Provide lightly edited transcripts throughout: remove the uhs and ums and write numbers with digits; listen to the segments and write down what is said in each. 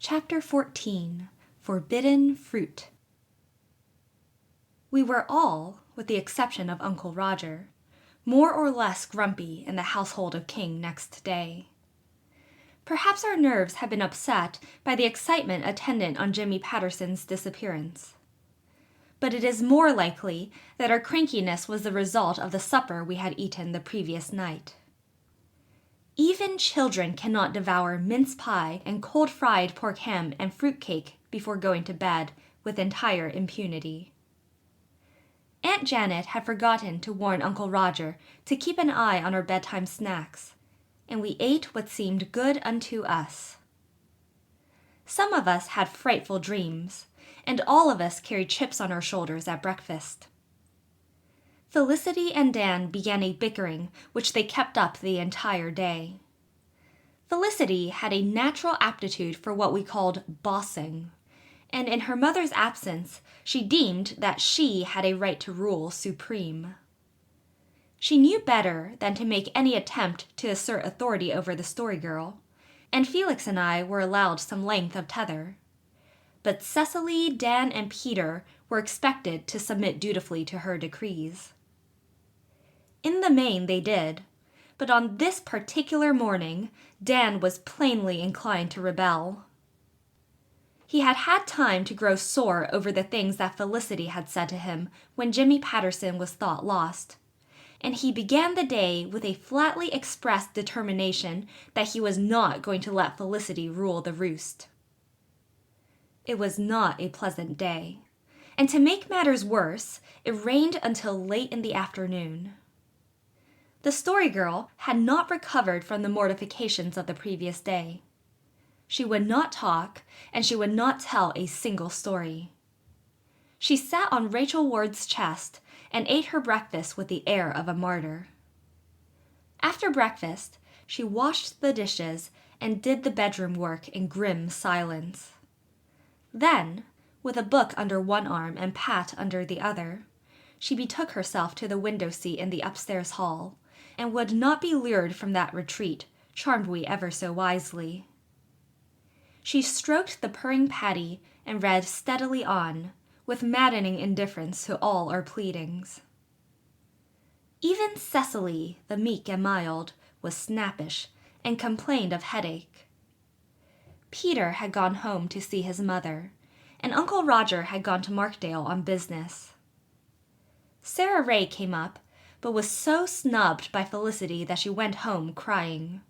Chapter 14 Forbidden Fruit. We were all, with the exception of Uncle Roger, more or less grumpy in the household of King next day. Perhaps our nerves had been upset by the excitement attendant on Jimmy Patterson's disappearance. But it is more likely that our crankiness was the result of the supper we had eaten the previous night. Even children cannot devour mince pie and cold-fried pork ham and fruitcake before going to bed with entire impunity. Aunt Janet had forgotten to warn Uncle Roger to keep an eye on our bedtime snacks, and we ate what seemed good unto us. Some of us had frightful dreams, and all of us carried chips on our shoulders at breakfast. Felicity and Dan began a bickering which they kept up the entire day. Felicity had a natural aptitude for what we called bossing, and in her mother's absence she deemed that she had a right to rule supreme. She knew better than to make any attempt to assert authority over the story girl, and Felix and I were allowed some length of tether. But Cecily, Dan, and Peter were expected to submit dutifully to her decrees. In the main they did, but on this particular morning Dan was plainly inclined to rebel. He had had time to grow sore over the things that Felicity had said to him when Jimmy Patterson was thought lost, and he began the day with a flatly expressed determination that he was not going to let Felicity rule the roost. It was not a pleasant day, and to make matters worse, it rained until late in the afternoon. The story girl had not recovered from the mortifications of the previous day. She would not talk, and she would not tell a single story. She sat on Rachel Ward's chest and ate her breakfast with the air of a martyr. After breakfast, she washed the dishes and did the bedroom work in grim silence. Then, with a book under one arm and Pat under the other, she betook herself to the window seat in the upstairs hall, and would not be lured from that retreat, charmed we ever so wisely. She stroked the purring Patty and read steadily on, with maddening indifference to all our pleadings. Even Cecily, the meek and mild, was snappish, and complained of headache. Peter had gone home to see his mother, and Uncle Roger had gone to Markdale on business. Sarah Ray came up, but was so snubbed by Felicity that she went home crying.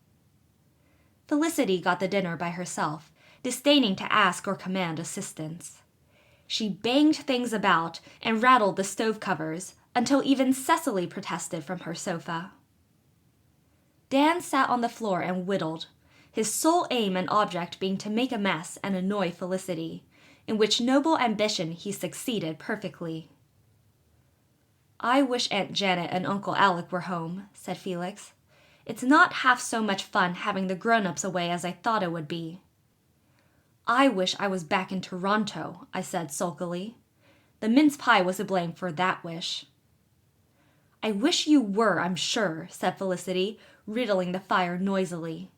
Felicity got the dinner by herself, disdaining to ask or command assistance. She banged things about and rattled the stove covers until even Cecily protested from her sofa. Dan sat on the floor and whittled, his sole aim and object being to make a mess and annoy Felicity, in which noble ambition he succeeded perfectly. "I wish Aunt Janet and Uncle Alec were home," said Felix. "It's not half so much fun having the grown-ups away as I thought it would be." "I wish I was back in Toronto," I said sulkily. The mince pie was to blame for that wish. "I wish you were, I'm sure," said Felicity, riddling the fire noisily.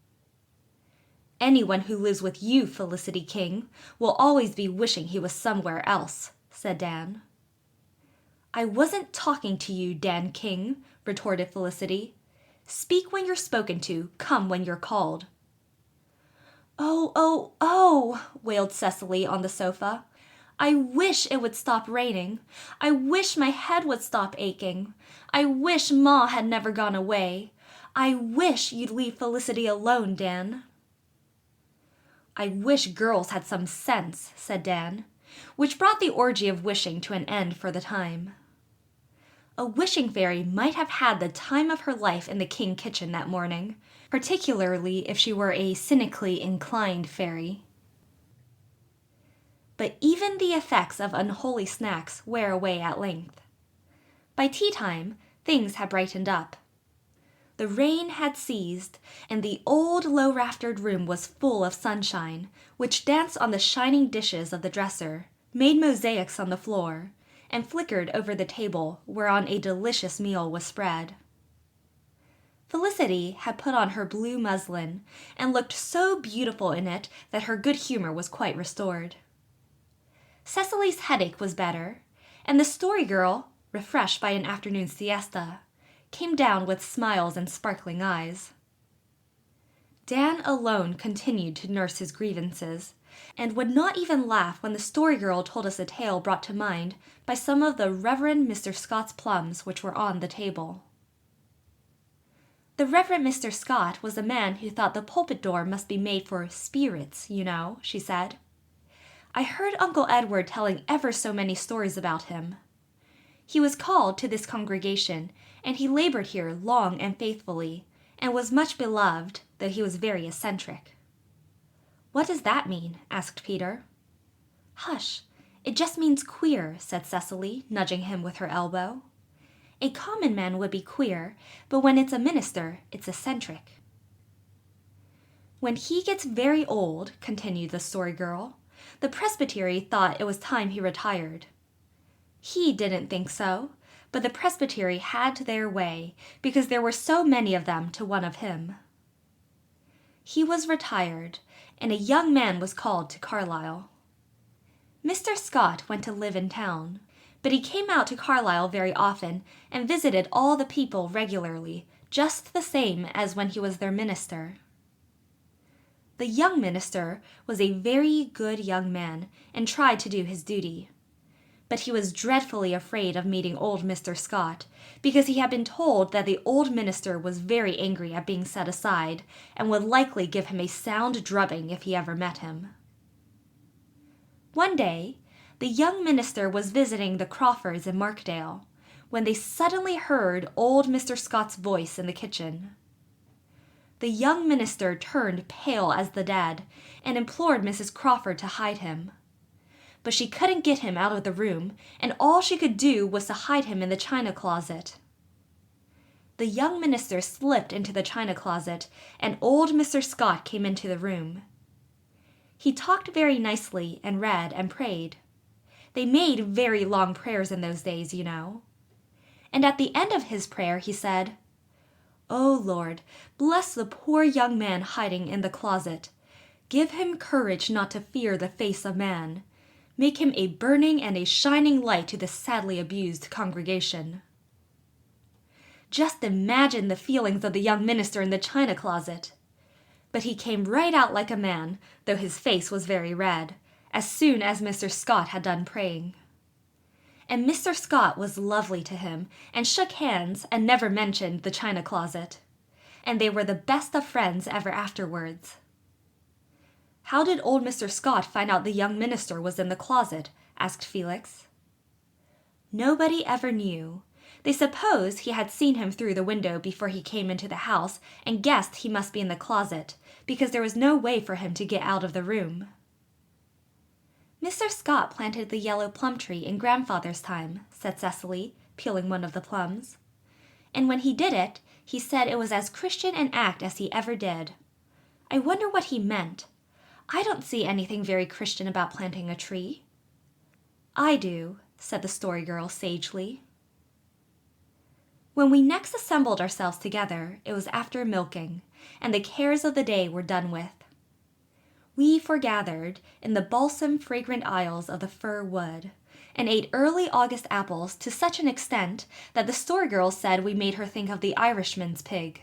"Anyone who lives with you, Felicity King, will always be wishing he was somewhere else," said Dan. "I wasn't talking to you, Dan King," retorted Felicity. "Speak when you're spoken to, come when you're called." Oh, wailed Cecily on the sofa. "I wish it would stop raining. I wish my head would stop aching. I wish Ma had never gone away. I wish you'd leave Felicity alone, Dan." "I wish girls had some sense," said Dan, which brought the orgy of wishing to an end for the time. A wishing fairy might have had the time of her life in the King kitchen that morning, particularly if she were a cynically inclined fairy. But even the effects of unholy snacks wear away at length. By tea-time, things had brightened up. The rain had ceased, and the old low-raftered room was full of sunshine, which danced on the shining dishes of the dresser, made mosaics on the floor, and flickered over the table whereon a delicious meal was spread. Felicity had put on her blue muslin and looked so beautiful in it that her good humor was quite restored. Cecily's headache was better, and the Story Girl, refreshed by an afternoon siesta, came down with smiles and sparkling eyes. Dan alone continued to nurse his grievances, and would not even laugh when the Story Girl told us a tale brought to mind by some of the Reverend Mr. Scott's plums which were on the table. The Reverend Mr. Scott was a man who thought the pulpit door must be made for spirits, you know, she said. I heard Uncle Edward telling ever so many stories about him. He was called to this congregation, and he labored here long and faithfully, and was much beloved, though he was very eccentric. What does that mean? Asked Peter. Hush, it just means queer, said Cecily, nudging him with her elbow. A common man would be queer, but when it's a minister, it's eccentric. When he gets very old, continued the Story Girl, the presbytery thought it was time he retired. He didn't think so, but the presbytery had their way, because there were so many of them to one of him. He was retired, and a young man was called to Carlisle. Mr. Scott went to live in town, but he came out to Carlisle very often and visited all the people regularly, just the same as when he was their minister. The young minister was a very good young man and tried to do his duty. But he was dreadfully afraid of meeting old Mr. Scott, because he had been told that the old minister was very angry at being set aside and would likely give him a sound drubbing if he ever met him. One day, the young minister was visiting the Crawfords in Markdale, when they suddenly heard old Mr. Scott's voice in the kitchen. The young minister turned pale as the dead and implored Mrs. Crawford to hide him. But she couldn't get him out of the room, and all she could do was to hide him in the china closet. The young minister slipped into the china closet, and old Mr. Scott came into the room. He talked very nicely and read and prayed. They made very long prayers in those days, you know. And at the end of his prayer he said, "O Lord, bless the poor young man hiding in the closet. Give him courage not to fear the face of man. Make him a burning and a shining light to this sadly abused congregation." Just imagine the feelings of the young minister in the china closet. But he came right out like a man, though his face was very red, as soon as Mr. Scott had done praying. And Mr. Scott was lovely to him, and shook hands and never mentioned the china closet. And they were the best of friends ever afterwards. How did old Mr. Scott find out the young minister was in the closet? Asked Felix. Nobody ever knew. They supposed he had seen him through the window before he came into the house and guessed he must be in the closet, because there was no way for him to get out of the room. Mr. Scott planted the yellow plum tree in grandfather's time, said Cecily, peeling one of the plums. And when he did it, he said it was as Christian an act as he ever did. I wonder what he meant. I don't see anything very Christian about planting a tree. I do, said the Story Girl sagely. When we next assembled ourselves together, it was after milking, and the cares of the day were done with. We foregathered in the balsam-fragrant aisles of the fir wood, and ate early August apples to such an extent that the Story Girl said we made her think of the Irishman's pig.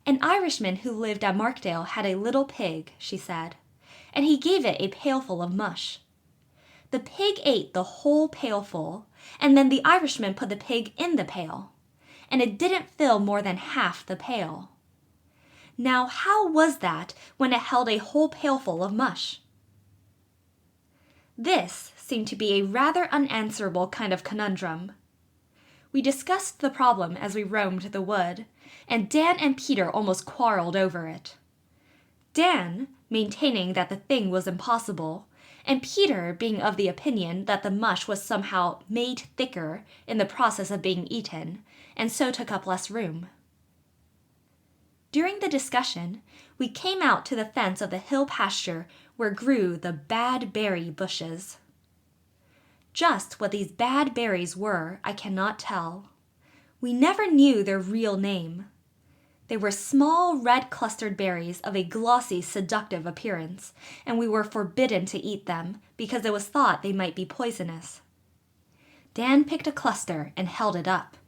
An Irishman who lived at Markdale had a little pig, she said, and he gave it a pailful of mush. The pig ate the whole pailful, and then the Irishman put the pig in the pail, and it didn't fill more than half the pail. Now, how was that when it held a whole pailful of mush? This seemed to be a rather unanswerable kind of conundrum. We discussed the problem as we roamed the wood, and Dan and Peter almost quarreled over it. Dan maintaining that the thing was impossible, and Peter being of the opinion that the mush was somehow made thicker in the process of being eaten, and so took up less room. During the discussion, we came out to the fence of the hill pasture where grew the bad berry bushes. Just what these bad berries were, I cannot tell. We never knew their real name. They were small, red-clustered berries of a glossy, seductive appearance, and we were forbidden to eat them because it was thought they might be poisonous. Dan picked a cluster and held it up.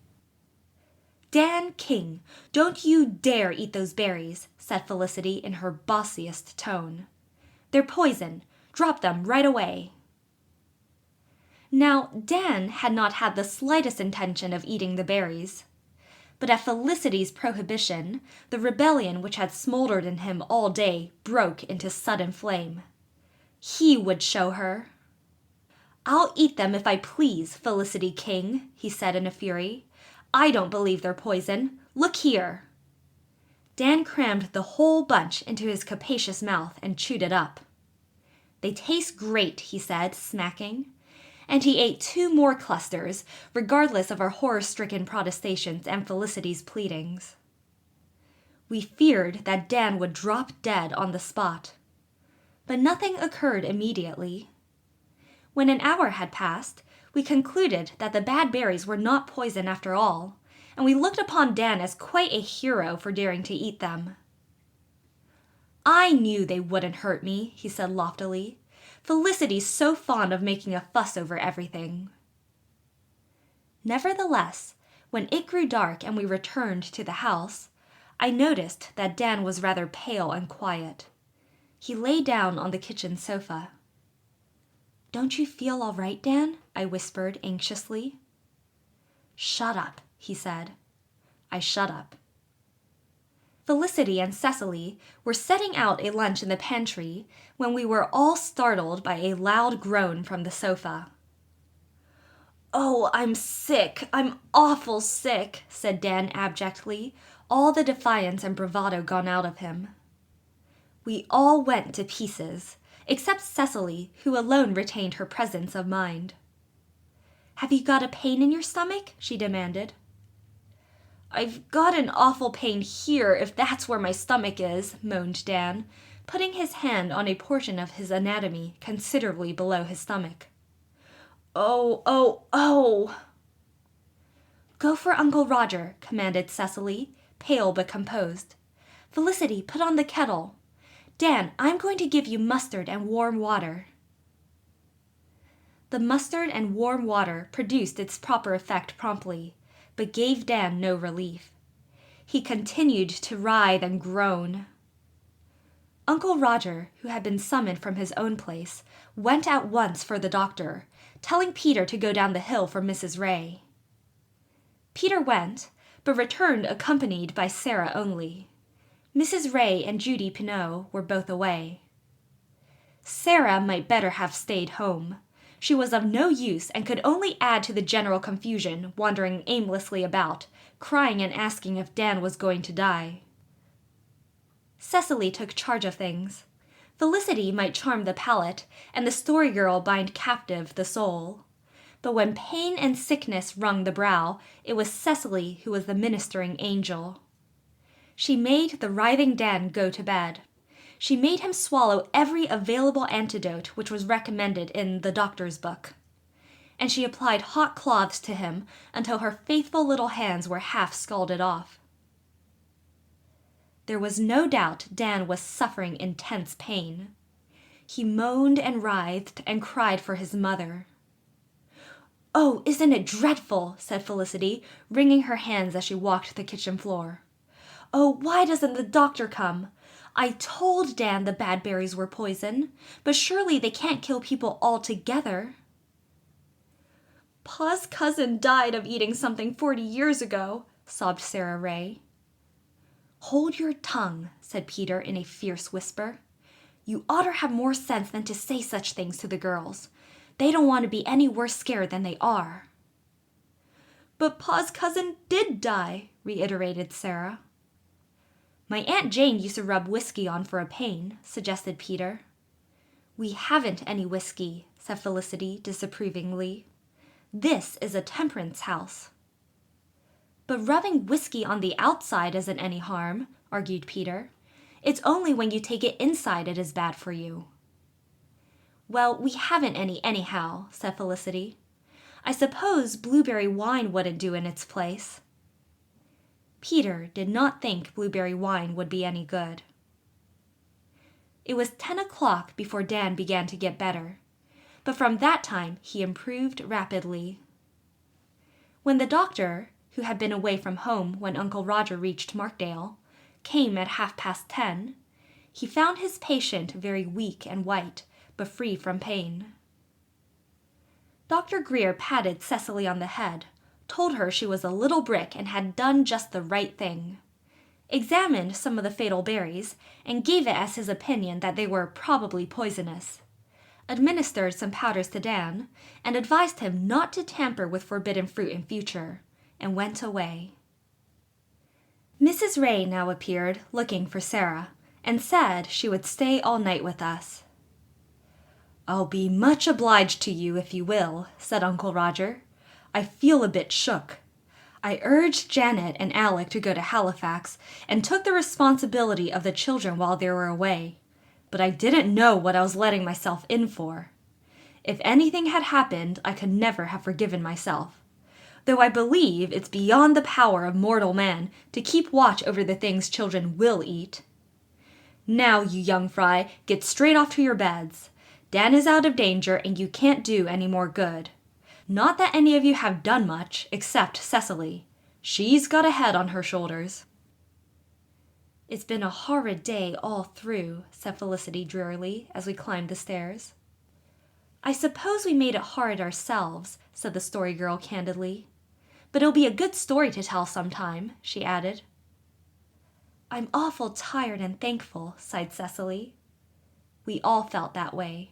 "Dan King, don't you dare eat those berries," said Felicity in her bossiest tone. "They're poison. Drop them right away." Now, Dan had not had the slightest intention of eating the berries. But at Felicity's prohibition, the rebellion which had smoldered in him all day broke into sudden flame. He would show her. "I'll eat them if I please, Felicity King," he said in a fury. "I don't believe they're poison. Look here." Dan crammed the whole bunch into his capacious mouth and chewed it up. "They taste great," he said, smacking. And he ate 2 more clusters, regardless of our horror-stricken protestations and Felicity's pleadings. We feared that Dan would drop dead on the spot. But nothing occurred immediately. When an hour had passed, we concluded that the bad berries were not poison after all, and we looked upon Dan as quite a hero for daring to eat them. "I knew they wouldn't hurt me," he said loftily. "Felicity's so fond of making a fuss over everything." Nevertheless, when it grew dark and we returned to the house, I noticed that Dan was rather pale and quiet. He lay down on the kitchen sofa. "Don't you feel all right, Dan?" I whispered anxiously. "Shut up," he said. I shut up. Felicity and Cecily were setting out a lunch in the pantry when we were all startled by a loud groan from the sofa. "Oh, I'm sick. I'm awful sick," said Dan abjectly, all the defiance and bravado gone out of him. We all went to pieces, except Cecily, who alone retained her presence of mind. "Have you got a pain in your stomach?" she demanded. "I've got an awful pain here, if that's where my stomach is," moaned Dan, putting his hand on a portion of his anatomy considerably below his stomach. "Oh, oh, oh!" "Go for Uncle Roger," commanded Cecily, pale but composed. "Felicity, put on the kettle. Dan, I'm going to give you mustard and warm water." The mustard and warm water produced its proper effect promptly, but gave Dan no relief. He continued to writhe and groan. Uncle Roger, who had been summoned from his own place, went at once for the doctor, telling Peter to go down the hill for Mrs. Ray. Peter went, but returned accompanied by Sarah only. Mrs. Ray and Judy Pineau were both away. Sarah might better have stayed home. She was of no use and could only add to the general confusion, wandering aimlessly about, crying and asking if Dan was going to die. Cecily took charge of things. Felicity might charm the palate, and the story girl bind captive the soul. But when pain and sickness wrung the brow, it was Cecily who was the ministering angel. She made the writhing Dan go to bed. She made him swallow every available antidote which was recommended in the doctor's book. And she applied hot cloths to him until her faithful little hands were half scalded off. There was no doubt Dan was suffering intense pain. He moaned and writhed and cried for his mother. "Oh, isn't it dreadful?" said Felicity, wringing her hands as she walked the kitchen floor. "Oh, why doesn't the doctor come? I told Dan the bad berries were poison, but surely they can't kill people altogether." "Pa's cousin died of eating something 40 years ago," sobbed Sarah Ray. "Hold your tongue," said Peter in a fierce whisper. "You oughter have more sense than to say such things to the girls. They don't want to be any worse scared than they are." "But Pa's cousin did die," reiterated Sarah. "My Aunt Jane used to rub whiskey on for a pain," suggested Peter. "We haven't any whiskey," said Felicity disapprovingly. "This is a temperance house." "But rubbing whiskey on the outside isn't any harm," argued Peter. "It's only when you take it inside it is bad for you." "Well, we haven't any anyhow," said Felicity. "I suppose blueberry wine wouldn't do in its place." Peter did not think blueberry wine would be any good. It was 10 o'clock before Dan began to get better, but from that time he improved rapidly. When the doctor, who had been away from home when Uncle Roger reached Markdale, came at 10:30, he found his patient very weak and white, but free from pain. Dr. Greer patted Cecily on the head, told her she was a little brick and had done just the right thing, examined some of the fatal berries, and gave it as his opinion that they were probably poisonous, administered some powders to Dan, and advised him not to tamper with forbidden fruit in future, and went away. Mrs. Ray now appeared, looking for Sarah, and said she would stay all night with us. "I'll be much obliged to you if you will," said Uncle Roger. "I feel a bit shook. I urged Janet and Alec to go to Halifax and took the responsibility of the children while they were away, but I didn't know what I was letting myself in for. If anything had happened, I could never have forgiven myself, though I believe it's beyond the power of mortal man to keep watch over the things children will eat. Now, you young fry, get straight off to your beds. Dan is out of danger, and you can't do any more good. Not that any of you have done much, except Cecily. She's got a head on her shoulders." "It's been a horrid day all through," said Felicity drearily, as we climbed the stairs. "I suppose we made it horrid ourselves," said the Story Girl candidly. "But it'll be a good story to tell sometime," she added. "I'm awful tired and thankful," sighed Cecily. We all felt that way.